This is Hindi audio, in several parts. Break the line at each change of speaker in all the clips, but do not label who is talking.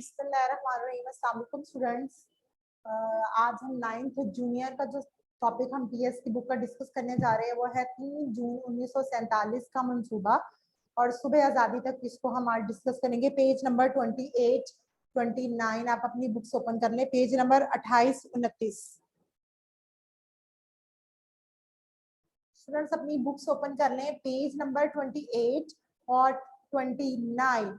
बिस्मिल्लाहिर्रहमानिर्रहीम। अस्सलाम वालेकुम स्टूडेंट्स। आज हम 9th जूनियर का जो टॉपिक हम पीएस की बुक का डिस्कस करने जा रहे हैं वो है 3 जून 1947 का मंसूबा, और सुबह आज़ादी तक इसको हम आज डिस्कस करेंगे। पेज नंबर 28, 29 आप अपनी बुक्स ओपन कर लें। पेज नंबर 28, 29 स्टूडेंट्स अपनी बुक्स ओपन कर लें। पेज नंबर 28 और 29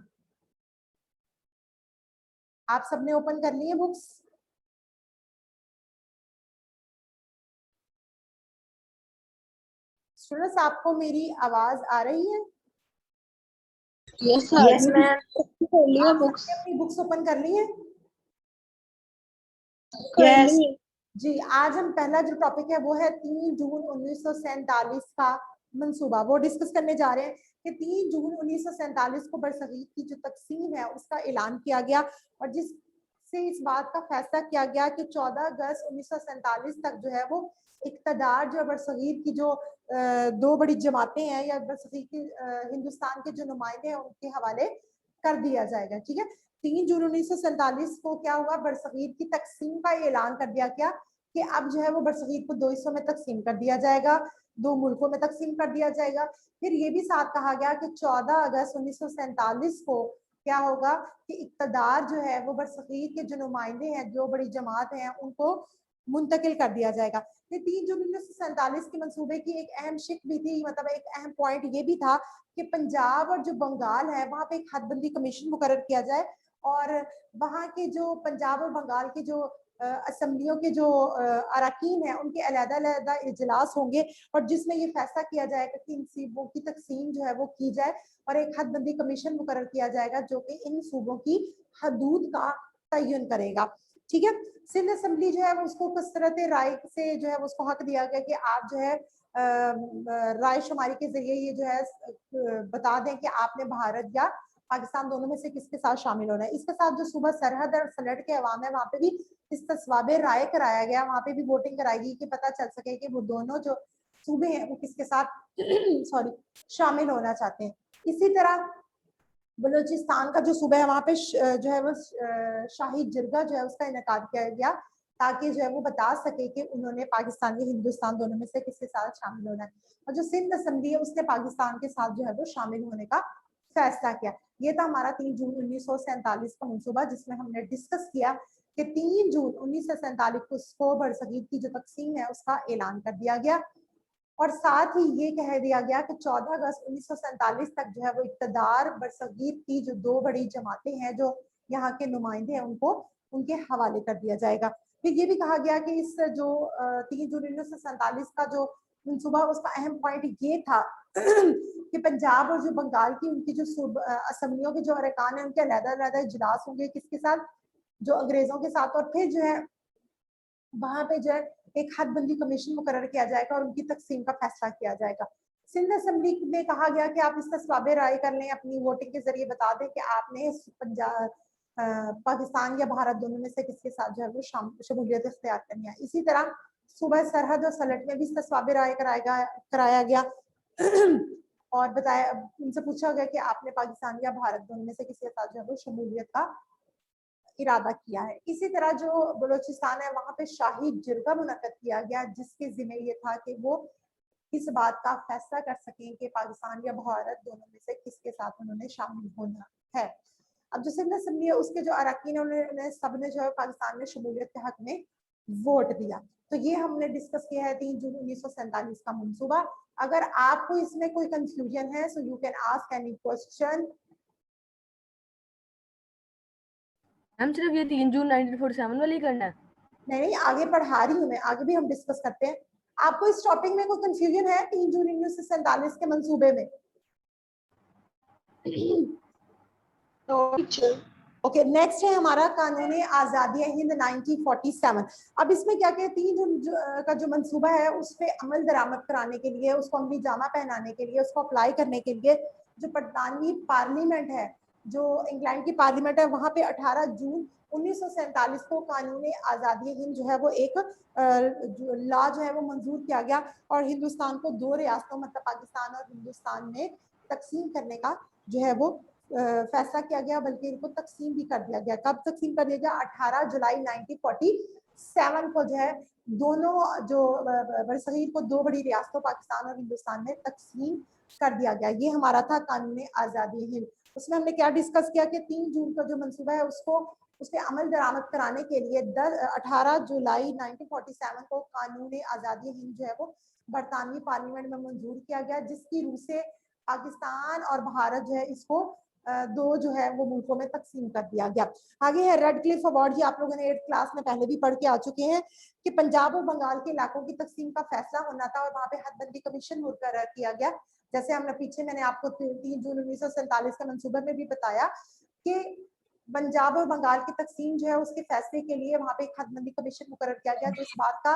आप सबने ओपन कर ली है बुक्स? स्टूडेंट्स आपको मेरी आवाज आ रही है?
Yes ma'am.
आप सबने अपनी बुक्स ओपन कर ली है?
यस
जी, आज हम पहला जो टॉपिक है वो है 3 जून 1947 का मंसूबा। वो डिस्कस करने जा रहे हैं कि 3 जून 1947 को बरसगीर की जो तकसीम है उसका ऐलान किया गया, और जिससे इस बात का फैसला किया गया कि 14 अगस्त 1947 तक जो है वो इक़्तिदार जो बरसगीर की जो दो बड़ी जमातें हैं या बरसगीर की हिंदुस्तान के जो नुमाइंदे हैं उनके हवाले कर दिया जाएगा। ठीक है, 3 जून 1947 को क्या हुआ, बरसगीर की तकसीम का ऐलान कर दिया गया कि अब जो है वो बरसगीर को 2 हिस्सों में तकसीम कर दिया जाएगा, 2 मुल्कों में तकसीम कर दिया जाएगा। फिर ये भी साथ कहा गया कि 14 अगस्त 1947 को क्या होगा कि इक़्तिदार जो है वो बरसगीर के जो नुमाइंदे हैं, जो बड़ी जमात हैं, उनको मुंतकिल कर दिया जाएगा। फिर 3 जून 1947 के मंसूबे की एक अहम शिक भी थी, मतलब एक अहम पॉइंट ये भी था कि पंजाब और जो बंगाल है वहां पे एक हदबंदी कमीशन मुकर्रर किया जाए, और वहाँ के जो पंजाब और बंगाल के जो असम्बलियों के जो अरकान हैं उनके अलग-अलग इजलास होंगे, और जिसमें ये फैसला किया जाएगा कि इन सूबों की तकसीम जो है वो की जाए, और एक हदबंदी कमीशन मुकर्रर किया जाएगा जो कि इन सूबों की हदूद का तयन करेगा। ठीक है, सिंध असम्बली जो है वो उसको कसरत राय से जो है उसको हक दिया गया कि आप जो है राय शुमारी के जरिए ये जो है बता दें कि आपने भारत या पाकिस्तान दोनों में से किसके साथ शामिल होना है। इसके साथ जो सूबा सरहद और सलट के अवाम है वहां पे भी इस तस्वाबे राय कराया गया, वहां पे भी वोटिंग कराएगी कि पता चल सके कि वो दोनों जो सूबे हैं वो किसके साथ सॉरी शामिल होना चाहते हैं। इसी तरह बलूचिस्तान का जो सूबा है वहां पे जो है वो शाही जिरगा जो है उसका इनेकाद किया गया, ताकि जो है वो बता सके कि उन्होंने पाकिस्तान या हिंदुस्तान दोनों में से किसके साथ शामिल होना है। और जो सिंध असम्बली है उसने पाकिस्तान के साथ जो है वो शामिल होने का फैसला किया। ये था हमारा 3 जून 1947 का मंसूबा, जिसमें हमने डिस्कस किया कि 3 जून 1947 को बरसगीर की जो तकसीम है उसका ऐलान कर दिया गया, और साथ ही ये कह दिया गया कि 14 अगस्त 1947 तक जो है वो इक़्तिदार बरसगीर की जो दो बड़ी जमातें हैं जो यहाँ के नुमाइंदे हैं उनको उनके हवाले कर दिया जाएगा। फिर ये भी कहा गया कि इस जो 3 जून 1947 का जो मंसूबा उसका अहम पॉइंट ये था कि पंजाब और जो बंगाल की उनकी जो असम्बलियों के जो अरकान है उनके अलग-अलग इजलास होंगे, किसके साथ, जो अंग्रेजों के साथ, और फिर जो है वहां पे जो है एक हदबंदी कमीशन मुकर्रर किया जाएगा और उनकी तकसीम का फैसला किया जाएगा। सिंध असेंबली में कहा गया कि आप इस तस्वाबे राय कर लें, अपनी वोटिंग के जरिए बता दें कि आपने पंजाब पाकिस्तान या भारत दोनों में से किसके साथ जो है वो शमूलियत इख्तियार करनी है। इसी तरह सुबह सरहद और सलट में भी तस्वाबे राय कराया गया और बताया, उनसे पूछा गया कि आपने पाकिस्तान या भारत दोनों में से किसके साथ जो है वो शमूलियत का इरादा किया है। इसी तरह जो बलूचिस्तान है वहां पे शाही जिरगा मुनक्कद किया गया, जिसके जिम्मे ये था कि वो इस बात का फैसला कर सकें कि पाकिस्तान या भारत दोनों में से किसके साथ उन्होंने शामिल होना है। अब जो सिंध असम्बली है उसके जो अरकान उन्होंने सबने जो है पाकिस्तान में शमूलियत के हक में वोट दिया। तो ये हमने डिस्कस किया है 3 जून 1947 का मंसूबा। अगर आपको इसमें कोई कंफ्यूजन है so you can ask any question.
हम सिर्फ ये 3 जून 1947 वाली करना है?
नहीं, आगे पढ़ा रही हूँ मैं, आगे भी हम डिस्कस करते हैं। आपको इस टॉपिक में कोई कंफ्यूजन है 3 जून 1947 के मंसूबे में? तो ओके, नेक्स्ट है हमारा कानून आजादी हिंद 1947। अब इसमें क्या क्या 3 जून का जो मंसूबा है उस पर अमल दरामद कराने के लिए, उसको अमली जामा पहनाने के लिए, उसको अप्लाई करने के लिए जो बरतानवी पार्लियामेंट है, जो इंग्लैंड की पार्लियामेंट है, वहां पे 18 जून 1947 को कानून आजादी हिंद जो है वो एक लॉ जो है वो मंजूर किया गया, और हिंदुस्तान को 2 रियासतों मतलब पाकिस्तान और हिंदुस्तान में तकसीम करने का जो है वो फैसला किया गया, बल्कि इनको तकसीम भी कर दिया गया। कब तकसीम कर दिया गया? 18 जुलाई 1947 को जो है दोनों जो बरसगीर को दो बड़ी रियासतों पाकिस्तान और हिंदुस्तान में तकसीम कर दिया गया। ये हमारा था कानून आज़ादी हिंद। उसमें हमने क्या डिस्कस किया कि 3 जून का जो मंसूबा है उसको उसके अमल दरामद कराने के लिए 18 जुलाई 1947 को कानून आज़ादी हिंद जो है वो बरतानवी पार्लियामेंट में मंजूर किया गया, जिसकी रूह से पाकिस्तान और भारत जो है इसको दो जो है वो मुल्कों में तकसीम कर दिया गया। आगे है रेड क्लिफ अवार्ड। ये आप लोगों ने 8th क्लास में पहले भी पढ़ के आ चुके हैं कि पंजाब और बंगाल के इलाकों की तकसीम का फैसला होना था और वहां पे हदबंदी कमीशन मुकर्रर किया गया। जैसे हमने पीछे मैंने आपको 3 जून 1947 का मंसूबे में भी बताया कि पंजाब और बंगाल की तकसीम जो है उसके फैसले के लिए वहां पे एक हदबंदी कमीशन मुकर्रर किया गया, जो इस बात का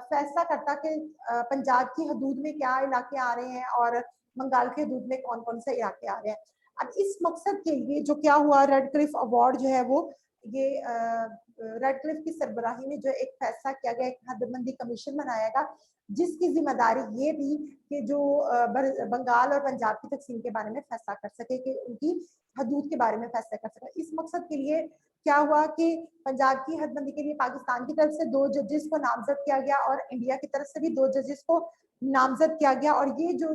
फैसला करता कि पंजाब की हदूद में क्या इलाके आ रहे हैं और बंगाल के हदूद में कौन कौन से इलाके आ रहे हैं। अब इस मकसद के लिए जो क्या हुआ, रेड क्लिफ अवार्ड जो है वो ये रेड क्लिफ की सरबराही में जो एक फैसला किया गया, एक हदबंदी कमीशन बनाएगा, जिसकी जिम्मेदारी ये थी कि जो बंगाल और पंजाब की तकसीम के बारे में फैसला कर सके, कि उनकी हदूद के बारे में फैसला कर सके। इस मकसद के लिए क्या हुआ कि पंजाब की हदबंदी के लिए पाकिस्तान की तरफ से 2 जजेस को नामजद किया गया और इंडिया की तरफ से भी 2 जजेस को नामजद किया गया। और ये जो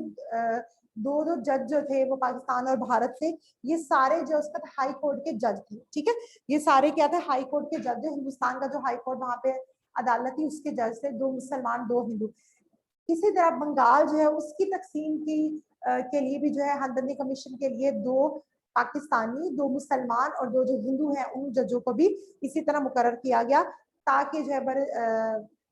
दो जज जो थे वो पाकिस्तान और भारत से, ये सारे जो उसका हाई कोर्ट के जज थे। ठीक है, ये सारे क्या थे? हाई कोर्ट के जज। हिंदुस्तान का जो हाई कोर्ट वहां पे अदालत थी उसके जज थे, 2 मुसलमान 2 हिंदू। इसी तरह बंगाल जो है उसकी तकसीम की के लिए भी जो है हदबंदी कमीशन के लिए 2 पाकिस्तानी, 2 मुसलमान और 2 जो हिंदू हैं उन जजों को भी इसी तरह मुकर्रर किया गया, ताकि जो है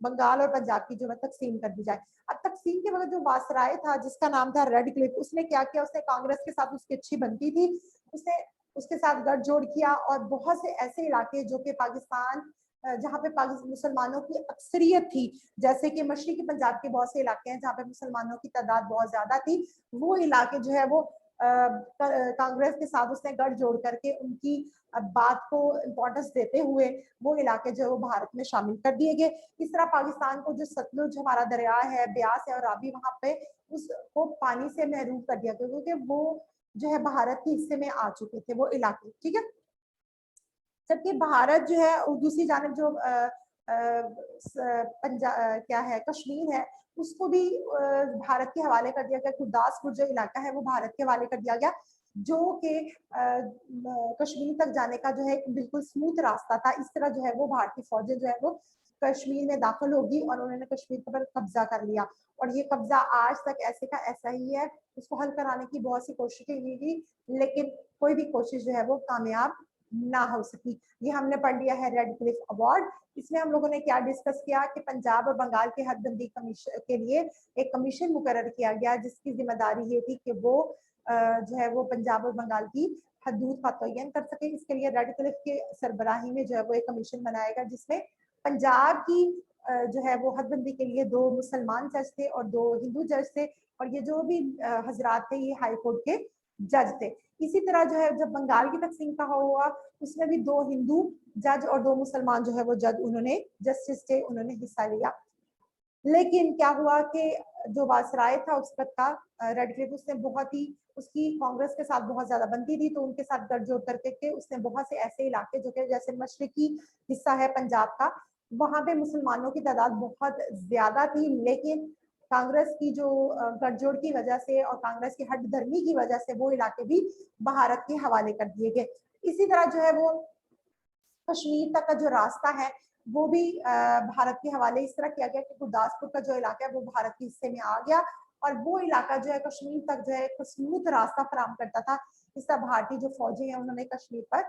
बंगाल और पंजाब की जो है तकसीम कर दी जाए। अब तकसीम के वक्त जो वासराय था जिसका नाम था रेड क्लिफ, उसने क्या किया? उसने कांग्रेस के साथ उसकी अच्छी बनती थी, उसने उसके साथ गठजोड़ किया और बहुत से ऐसे इलाके जो कि पाकिस्तान जहाँ पे मुसलमानों की अक्सरियत थी, जैसे कि मशरकी पंजाब के बहुत से इलाके हैं जहाँ पे मुसलमानों की तादाद बहुत ज्यादा थी, वो इलाके जो है वो कांग्रेस के साथ उसने गठजोड़ करके उनकी बात को इम्पोर्टेंस देते हुए वो इलाके जो है वो भारत में शामिल कर दिए गए। इस तरह पाकिस्तान को जो सतलुज हमारा दरिया है, ब्यास है और रावी, वहां पे उसको पानी से महरूम कर दिया गया, क्योंकि वो जो है भारत के हिस्से में आ चुके थे वो इलाके। ठीक है, जबकि भारत जो है दूसरी जानब जो पंजाब क्या है, कश्मीर है, उसको भी भारत के हवाले कर दिया गया। गुरदासपुर जो इलाका है वो भारत के हवाले कर दिया गया, जो कि कश्मीर तक जाने का जो है बिल्कुल स्मूथ रास्ता था। इस तरह जो है वो भारतीय फौजें जो है वो कश्मीर में दाखिल होगी और उन्होंने कश्मीर पर कब्जा कर लिया। और ये कब्जा आज तक ऐसे का ऐसा ही है। उसको हल कराने की बहुत सी कोशिशें की गई, लेकिन कोई भी कोशिश जो है वो कामयाब ना हो सकी। ये हमने पढ़ लिया है रेड क्लिफ अवार्ड। इसमें हम लोगों ने क्या डिस्कस किया कि पंजाब और बंगाल के हदबंदी कमीशन के लिए एक कमीशन मुकर्रर किया गया, जिसकी जिम्मेदारी ये थी कि वो जो है वो पंजाब और बंगाल की हदूद का तयन कर सके। इसके लिए रेड क्लिफ के सरबराही में जो है वो एक कमीशन बनाएगा, जिसमें पंजाब की जो है वो हदबंदी के लिए 2 मुसलमान जज थे और 2 हिंदू जज थे, और ये जो भी हजरात थे ये हाई कोर्ट के जज थे। इसी तरह जो है जब बंगाल की तकसीम का हुआ, उसमें भी 2 हिंदू जज और 2 मुसलमान जो है वो जज उन्होंने जस्टिस थे, उन्होंने हिस्सा लिया। लेकिन क्या हुआ कि जो वासराय था उस वक्त का रेड क्लिफ, उसने बहुत ही उसकी कांग्रेस के साथ बहुत ज्यादा बनती थी, तो उनके साथ गठजोड़ करके के उसने बहुत से ऐसे इलाके जो कि जैसे मशरकी हिस्सा है पंजाब का, वहां पे मुसलमानों की तादाद बहुत ज्यादा थी, लेकिन कांग्रेस की जो गठजोड़ की वजह से और कांग्रेस की हठधर्मी की वजह से वो इलाके भी भारत के हवाले कर दिए गए। इसी तरह जो है वो कश्मीर तक का जो रास्ता है वो भी भारत के हवाले इस तरह किया गया कि गुरदासपुर का जो इलाका है वो भारत के हिस्से में आ गया, और वो इलाका जो है कश्मीर तक जो है एक स्मूथ रास्ता फराहम करता था। इस तरह भारतीय जो फौजी हैं उन्होंने कश्मीर पर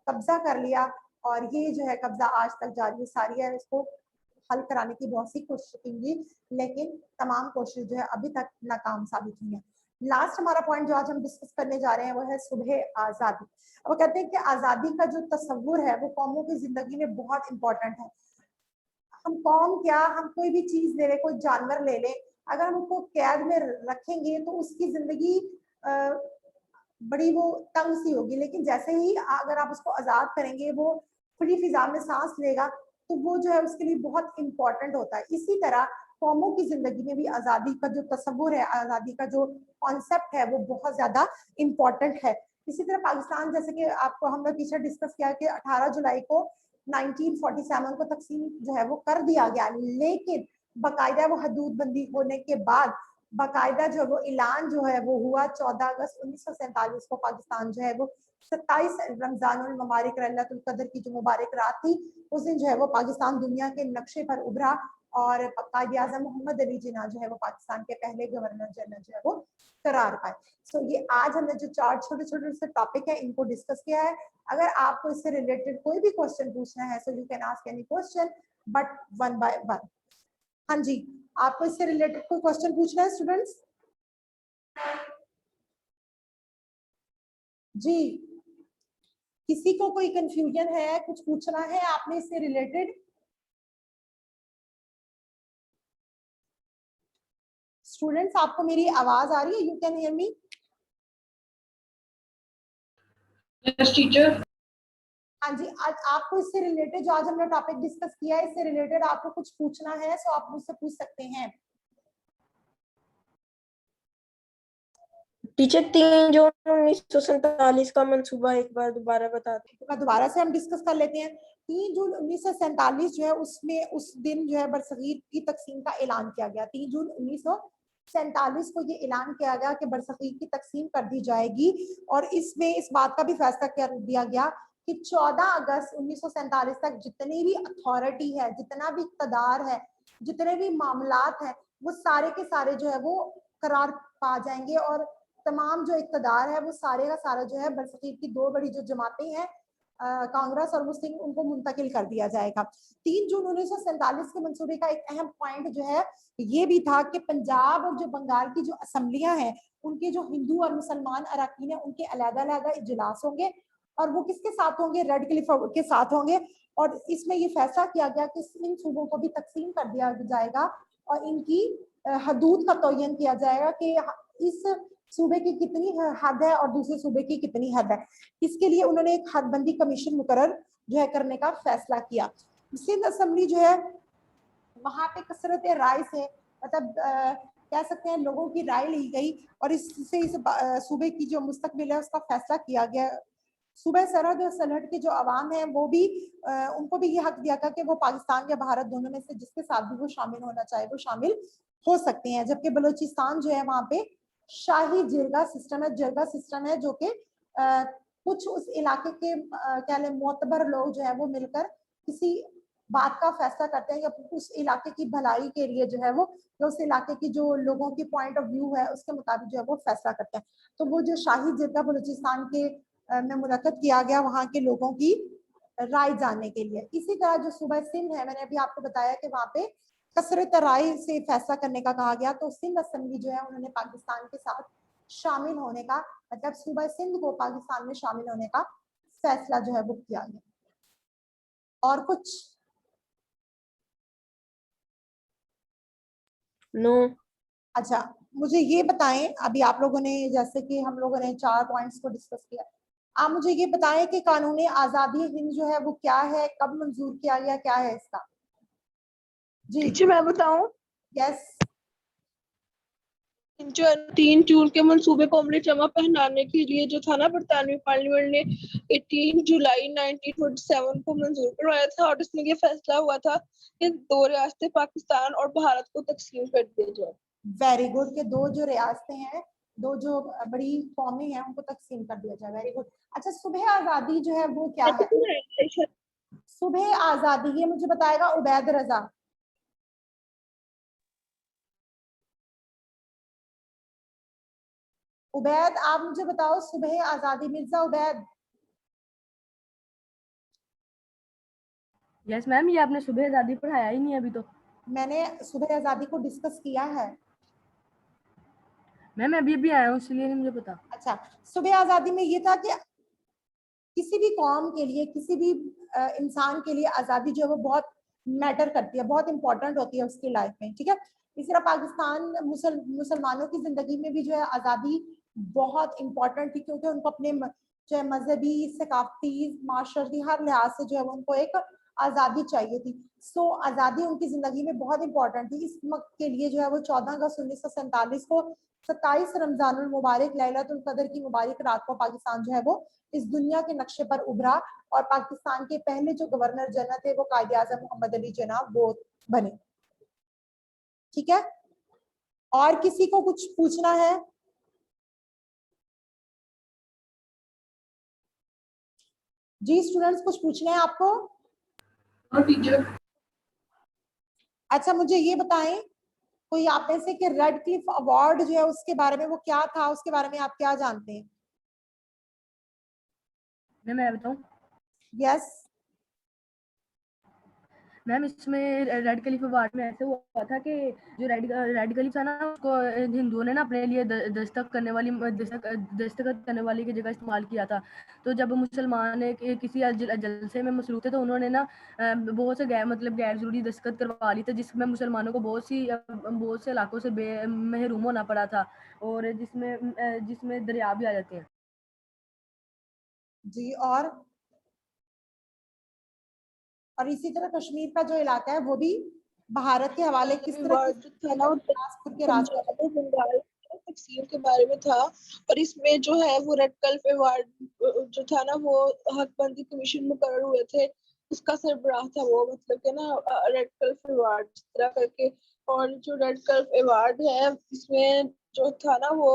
कब्जा कर लिया, और ये जो है कब्जा आज तक जारी सारी है। इसको हल कराने की बहुत सी कोशिश की गई, लेकिन तमाम कोशिश जो है अभी तक नाकाम साबित हुई है। लास्ट हमारा पॉइंट जो आज हम डिस्कस करने जा रहे हैं वो है सुबह आजादी। वो कहते हैं कि आजादी का जो तस्वुर है वो कौमों की जिंदगी में बहुत इंपॉर्टेंट है। हम कौम क्या, हम कोई भी चीज ले लें, कोई जानवर ले लें, अगर हम उसको कैद में रखेंगे तो उसकी जिंदगी बड़ी वो तंग सी होगी, लेकिन जैसे ही अगर आप उसको आजाद करेंगे वो खुली फिजा में सांस लेगा, तो वो जो है उसके लिए बहुत इंपॉर्टेंट होता है। इसी तरह कौमों की जिंदगी में भी आजादी का जो तस्वुर है, आजादी का जो कॉन्सेप्ट है वो बहुत ज्यादा इंपॉर्टेंट है। इसी तरह पाकिस्तान, जैसे कि आपको हमने पीछे डिस्कस किया कि 18 जुलाई को 1947 को तकसीम जो है वो कर दिया गया, लेकिन बाकायदा वो हदूद बंदी होने के बाद बाकायदा जो वो ऐलान जो है वो हुआ 14 अगस्त 1947 को। पाकिस्तान जो है वो 27 रमजानुल मुबारक लैलतुल कद्र की जो मुबारक रात थी, उस दिन जो है वो पाकिस्तान दुनिया के नक्शे पर उभरा और कायद आज़म मोहम्मद अली जिन्ना जो है वो पाकिस्तान के पहले गवर्नर जनरल जो है वो करार पाए। सो ये आज हमने जो 4 छोटे छोटे से टॉपिक है इनको डिस्कस किया है। अगर आपको इससे रिलेटेड कोई भी क्वेश्चन पूछना है, so you can ask any question but one by one. हाँ जी, आपको इससे रिलेटेड कोई क्वेश्चन पूछना है स्टूडेंट्स? जी, किसी को कोई कंफ्यूजन है, कुछ पूछना है आपने इससे रिलेटेड? स्टूडेंट्स, आपको मेरी आवाज आ रही है? You can hear me?
Yes teacher.
हाँ जी, आज आपको इससे रिलेटेड जो आज हमने टॉपिक डिस्कस किया है, इससे रिलेटेड आपको कुछ पूछना है, सो आप मुझसे पूछ सकते हैं।
टीचर 3 जून 1947 का मंसूबा एक बार दोबारा बता दें।
दोबारा से हम डिस्कस कर लेते हैं। 3 जून 1947 जो है उसमें उस दिन जो है बरसगीर की तकसीम का ऐलान किया गया। 3 जून 1947 को ये ऐलान किया गया कि बरसगीर की तकसीम कर दी जाएगी और इसमें इस बात का भी फैसला कर दिया गया कि 14 अगस्त 1947 तक जितनी भी अथॉरिटी है, जितना भी इक़्तिदार है, जितने भी मामलात हैं, वो सारे के सारे जो है वो करार पा जाएंगे और तमाम जो इक़्तिदार है वो सारे का सारा जो है बरसगीर की दो बड़ी जो जमातें हैं कांग्रेस और मुस्लिम, उनको मुंतकिल कर दिया जाएगा। 3 जून 1947 के मंसूबे का एक अहम पॉइंट जो है ये भी था कि पंजाब और जो बंगाल की जो असम्बलियां हैं उनके जो हिंदू और मुसलमान अरकान हैं उनके अलग-अलग इजलास होंगे और वो किसके साथ होंगे? रेड क्लिफ के साथ होंगे। और इसमें ये फैसला किया गया कि इन सूबों को भी तकसीम कर दिया जाएगा और इनकी हदूद का तयन किया जाएगा कि इस सूबे की कितनी हद है और दूसरे सूबे की कितनी हद है। इसके लिए उन्होंने एक हदबंदी कमीशन मुकर्रर जो है करने का फैसला किया। सिंध असेंबली जो है वहां पे कसरत राय से, मतलब कह सकते हैं लोगों की राय ली गई और इससे इस सूबे की जो मुस्तकबिल है उसका फैसला किया गया। सूबे सरहद और सलहट के जो अवाम है वो भी उनको भी ये हक दिया था कि वो पाकिस्तान या भारत दोनों में से जिसके साथ भी वो शामिल होना चाहे वो शामिल हो सकते हैं। जबकि बलूचिस्तान जो है वहां पे शाही जिरगा सिस्टम है, जिरगा सिस्टम है जो कि कुछ उस इलाके के क्या ले मोतबर लोग जो है वो मिलकर किसी बात का फैसला करते हैं या उस इलाके की भलाई के लिए जो है वो उस इलाके की जो लोगों की पॉइंट ऑफ व्यू है उसके मुताबिक जो है वो फैसला करते हैं। तो वो जो शाही जिरगा बलूचिस्तान के में मुनक्कद किया गया वहाँ के लोगों की राय जानने के लिए। इसी तरह जो सूबा सिंध है, मैंने अभी आपको बताया कि वहाँ पे कसरत राय से फैसला करने का कहा गया, तो सिंध असेंबली जो है उन्होंने पाकिस्तान के साथ शामिल होने का, मतलब सूबा सिंध को पाकिस्तान में शामिल होने का फैसला जो है वो किया गया। और कुछ?
नो।
अच्छा, मुझे ये बताएं, अभी आप लोगों ने जैसे कि हम लोगों ने 4 पॉइंट्स को डिस्कस किया, आप मुझे ये बताएं कि कानून आजादी हिंद जो है वो क्या है, कब मंजूर किया गया, क्या है इसका? जी
मैं बताऊं?
यस।
जो 3 जून के मंसूबे को अमली जमा पहनाने के लिए जो था ना, बरतानवी पार्लियामेंट ने 18 जुलाई 1947 को मंजूर करवाया था और इसमें ये फैसला हुआ था कि 2 रियासतें पाकिस्तान और भारत को तकसीम कर दिया जाए।
वेरी गुड, के 2 जो रियासतें हैं, 2 जो बड़ी कौमें हैं उनको तकसीम कर दिया जाए। Very good. अच्छा, सुबह आजादी जो है वो क्या है? सुबह आजादी ये मुझे बताएगा उबैद रजा। उबैद, आप मुझे बताओ सुबह आजादी। मिर्जा उबैद।
यस मैम, ये आपने सुबह आजादी पढ़ाया ही नहीं अभी तो।
मैंने सुबह आजादी को डिस्कस किया है
मैम, अभी अभी आया हूँ इसलिए नहीं मुझे पता।
अच्छा, सुबह आजादी में ये था कि किसी भी कौम के लिए, किसी भी इंसान के लिए आजादी जो है वो बहुत मैटर करती है, बहुत इंपॉर्टेंट होती है उसकी लाइफ में, ठीक है। इस तरह पाकिस्तान मुसलमानों की जिंदगी में भी जो है आजादी बहुत इंपॉर्टेंट थी, क्योंकि उनको अपने जो है मजहबी, सकाफती, माशरती हर लिहाज से जो है उनको एक आजादी चाहिए थी। सो आजादी उनकी जिंदगी में बहुत इंपॉर्टेंट थी। इस के लिए जो है वो 14 अगस्त 1947 को 27 रमजानुल मुबारक लैलतुल कदर की मुबारक रात को पाकिस्तान जो है वो इस दुनिया के नक्शे पर उभरा और पाकिस्तान के पहले जो गवर्नर जनरल थे वो कायदे आजम मोहम्मद अली जिन्ना वो बने। ठीक है, और किसी को कुछ पूछना है? जी स्टूडेंट्स, कुछ पूछना है आपको?
टीचर
अच्छा मुझे ये बताएं, कोई आप में से कि रेड क्लिफ अवार्ड जो है उसके बारे में वो क्या था, उसके बारे में आप क्या जानते हैं?
मैं बताऊं?
यस।
मैम इसमें रेड क्लिफ अवार्ड में ऐसे हुआ था कि जो रेड क्लिफ था ना, उसको हिंदुओं ने ना अपने लिए दस्तखत करने वाली की जगह इस्तेमाल किया था। तो जब मुसलमान किसी जलसे में मसरूफ थे तो उन्होंने ना बहुत से गैर जरूरी दस्तखत करवा ली थी, जिसमें मुसलमानों को बहुत से इलाकों से महरूम होना पड़ा था, और जिसमें दरिया भी आ जाते हैं।
जी, और इसी तरह कश्मीर का जो इलाका है वो भी भारत के हवाले किस तरह
था ना
बिलासपुर के रास्ते
बंगाल तकसीम के बारे में था, और इसमें जो है वो रेड कल्फ अवार्ड जो था ना वो हकबंदी कमीशन मुकर्रर हुए थे, उसका सरबराह था वो, मतलब कि ना रेड कल्फ अवार्ड इस तरह करके। और जो रेड कल्फ अवार्ड है इसमें जो था ना वो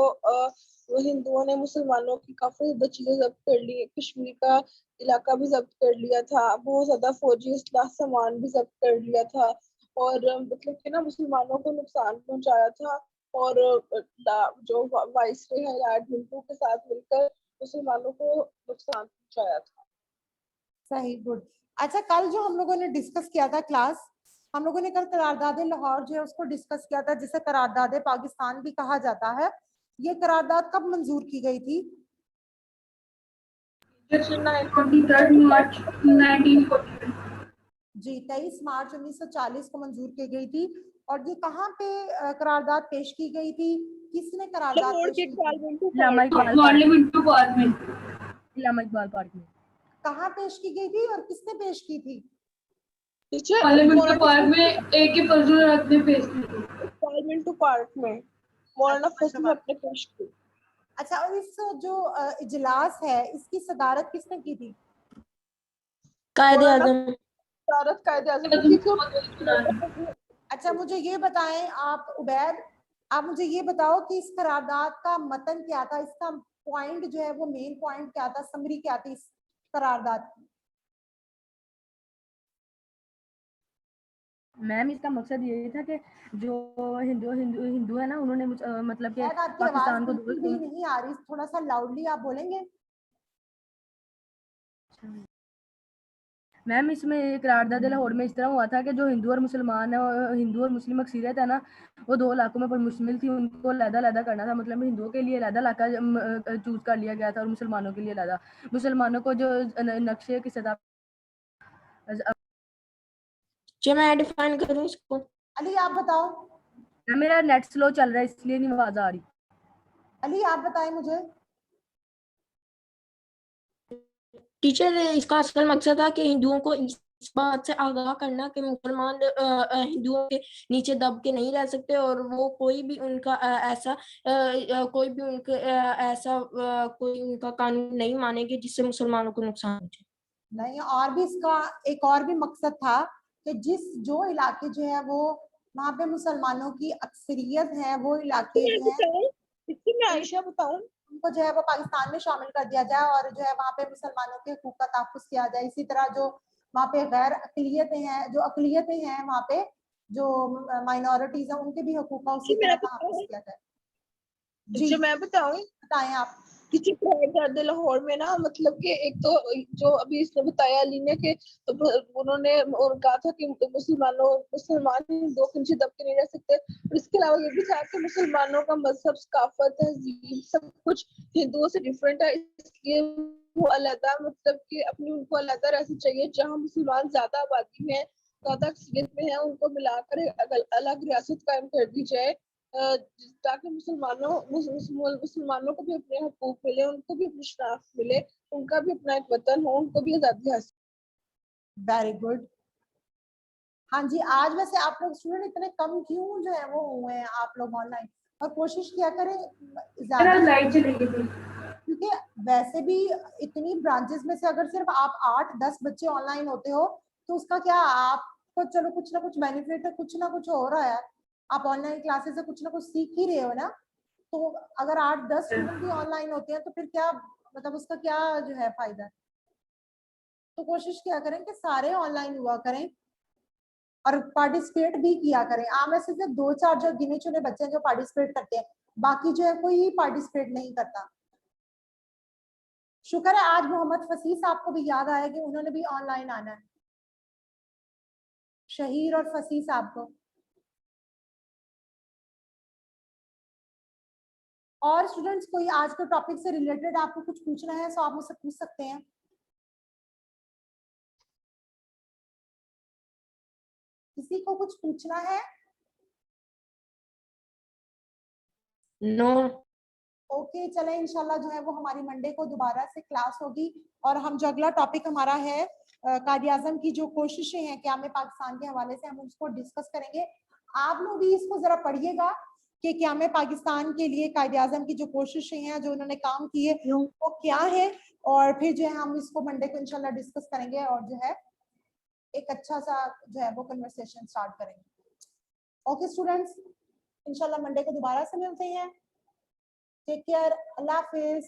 हिंदुओं ने मुसलमानों की काफी ज्यादा चीजें जब्त कर ली, कश्मीर का इलाका भी जब्त कर लिया था, बहुत ज्यादा फौजी असलाह सामान भी जब्त कर लिया था, और मतलब कि ना मुसलमानों को नुकसान पहुंचाया था, और जो वाइसरॉय है लॉर्ड मिंटो के साथ मिलकर मुसलमानों को नुकसान पहुंचाया था।
सही, गुड। अच्छा, कल जो हम लोगों ने डिस्कस किया था क्लास, हम लोगों ने कल करारदाद लाहौर जो है उसको डिस्कस किया था, जिसे करारदाद पाकिस्तान भी कहा जाता है। ये करारदाद कब मंजूर की गई थी?
23 मार्च 1940
जी, 23 मार्च 1940 को मंजूर की गई थी। और ये कहाँ पे करारदाद पेश की गई थी? किसने करारदाद
लाहौर
पेश
के
की थी?
पार्लियामेंट
इलामा इकबाल पार्क में।
कहाँ पेश की गई थी और किसने पेश की थी?
पार्लियामेंट पार्क में AK फजल हक ने पेश की थी। पार्लियामेंट पार्क में मौलाना फजल हक ने पेश की।
अच्छा, और इस जो इजलास है इसकी सदारत किसने की थी?
कायदे आजम।
कायदे आजम।
अच्छा मुझे ये बताएं आप उबैद, आप मुझे ये बताओ कि इस करारदाद का मतन क्या था, इसका पॉइंट जो है वो मेन पॉइंट क्या था, समरी क्या थी इस करारदाद की?
मैम इसका मकसद ये था कि जो हिंदू है ना, उन्होंने मतलब कि
आपकी आवाज
पाकिस्तान को
बिल्कुल भी नहीं आ रही, थोड़ा सा लाउडली आप बोलेंगे?
मैम इसमें करारदाद लाहौर में इस तरह हुआ था कि जो हिंदू और मुस्लिम अक्सरियत है ना, वो दो इलाकों में मुश्तमिल थी, उनको अलग-अलग करना था। मतलब हिंदुओं के लिए अलग इलाका चूज कर लिया गया था और मुसलमानों के लिए अलग। मुसलमानों को जो नक्शे की सतह
जो मैं डिफाइन करूं इसको?
अली आप बताओ।
मेरा नेट स्लो चल रहा है इसलिए नहीं आवाज आ रही।
अली आप बताएं मुझे।
टीचर, इसका असल मकसद था कि हिंदुओं को इस बात से आगाह करना कि मुसलमान हिंदुओं के नीचे दब के नहीं रह सकते, और वो कोई भी उनका कोई उनका कानून नहीं मानेंगे जिससे मुसलमानों को नुकसान पहुंचे।
नहीं, और भी इसका एक और भी मकसद था कि जो इलाके जो है वो वहाँ पे मुसलमानों की अक्सरियत है, वो इलाके जो है
इसकी मैं आयशा बताऊं,
उनको जो है वो पाकिस्तान में शामिल कर दिया जाए और जो है वहाँ पे मुसलमानों के हकूक का तहफ़्फ़ुज़ किया जाए। इसी तरह जो वहाँ पे गैर अक़लियतें हैं, जो अक़लियतें हैं वहाँ पे, जो माइनॉरिटीज हैं, उनके भी हकूक का उसी तरह तहफ़्फ़ुज़ किया जाए। जी,
मैं बताऊं,
बताएं आप।
किसी करारदाद लाहौर में ना, मतलब कि एक तो जो अभी इसने बताया अली ने कि उन्होंने और कहा था कि मुसलमान हिंदुओं के नीचे दब के नहीं रह सकते, और इसके अलावा ये भी था कि मुसलमानों का मजहब, सकाफत, तहजीब सब कुछ हिंदुओं से डिफरेंट है, इसलिए वो अलग, मतलब कि अपनी उनको अलग रहना चाहिए। जहाँ मुसलमान ज्यादा आबादी में, ज्यादा अक्सरियत में है, उनको मिलाकर अलग रियासत कायम कर दी जाए, ताकि मुसलमानों को भी अपने हकूक मिले, उनको भी अपनी शनाख्त मिले, उनका भी अपना एक वतन हो, उनको भी आजादी हासिल।
Very good. हाँ जी, आज वैसे आप लोग स्टूडेंट इतने कम क्यों जो है वो हुए हैं आप लोग ऑनलाइन, और कोशिश किया करें ज्यादा,
लाइट चली गई थी।
क्योंकि वैसे भी इतनी ब्रांचेस में से अगर सिर्फ आप 8-10 बच्चे ऑनलाइन होते हो तो उसका क्या, आपको चलो कुछ ना कुछ बेनिफिट है, कुछ ना कुछ हो रहा है, आप ऑनलाइन क्लासेस से कुछ ना कुछ सीख ही रहे हो ना। तो अगर 8-10 स्टूडेंट भी ऑनलाइन होते हैं तो फिर क्या मतलब उसका क्या जो है फायदा है। तो कोशिश किया करें कि सारे ऑनलाइन हुआ करें और पार्टिसिपेट भी किया करें। आप में से सिर्फ 2-4 जो गिने चुने बच्चे हैं जो पार्टिसिपेट करते हैं, बाकी जो है कोई पार्टिसिपेट नहीं करता। शुक्र है आज मोहम्मद फसीह साहब को भी याद आया कि उन्होंने भी ऑनलाइन आना है, शहीर और फसीह साहब को। और स्टूडेंट्स कोई आज के टॉपिक से रिलेटेड आपको कुछ पूछना है तो आप मुझसे पूछ सकते हैं। किसी को कुछ पूछना है?
नो।
ओके चले, इंशाल्लाह जो है वो हमारी मंडे को दोबारा से क्लास होगी और हम जो अगला टॉपिक हमारा है कायदे आज़म की जो कोशिशें हैं क़याम पाकिस्तान के हवाले से, हम उसको डिस्कस करेंगे। आप लोग भी इसको जरा पढ़िएगा कि क़याम पाकिस्तान के लिए कायदे आज़म की जो कोशिशें हैं, जो उन्होंने काम किए वो क्या है, और फिर जो है हम इसको मंडे को इंशाल्लाह डिस्कस करेंगे और जो है एक अच्छा सा जो है वो कन्वर्सेशन स्टार्ट करेंगे। ओके स्टूडेंट्स, इंशाल्लाह मंडे को दोबारा से मिलते हैं। टेक केयर, अल्लाह हाफिज।